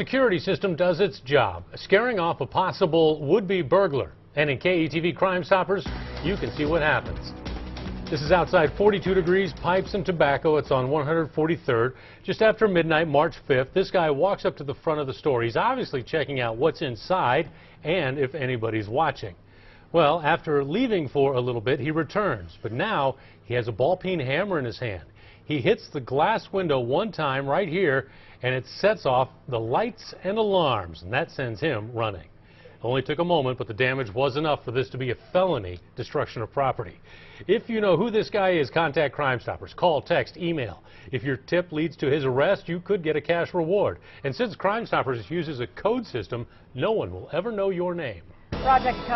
security system does its job, scaring off a possible would-be burglar. And in KETV Crime Stoppers, you can see what happens. This is outside 42 Degrees Pipes and Tobacco. It's on 143rd. Just after midnight, March 5th, this guy walks up to the front of the store. He's obviously checking out what's inside and if anybody's watching. Well, after leaving for a little bit, he returns. But now he has a ball-peen hammer in his hand. He hits the glass window one time right here, and it sets off the lights and alarms, and that sends him running. It only took a moment, but the damage was enough for this to be a felony destruction of property. If you know who this guy is, contact Crime Stoppers. Call, text, email. If your tip leads to his arrest, you could get a cash reward. And since Crime Stoppers uses a code system, no one will ever know your name. Project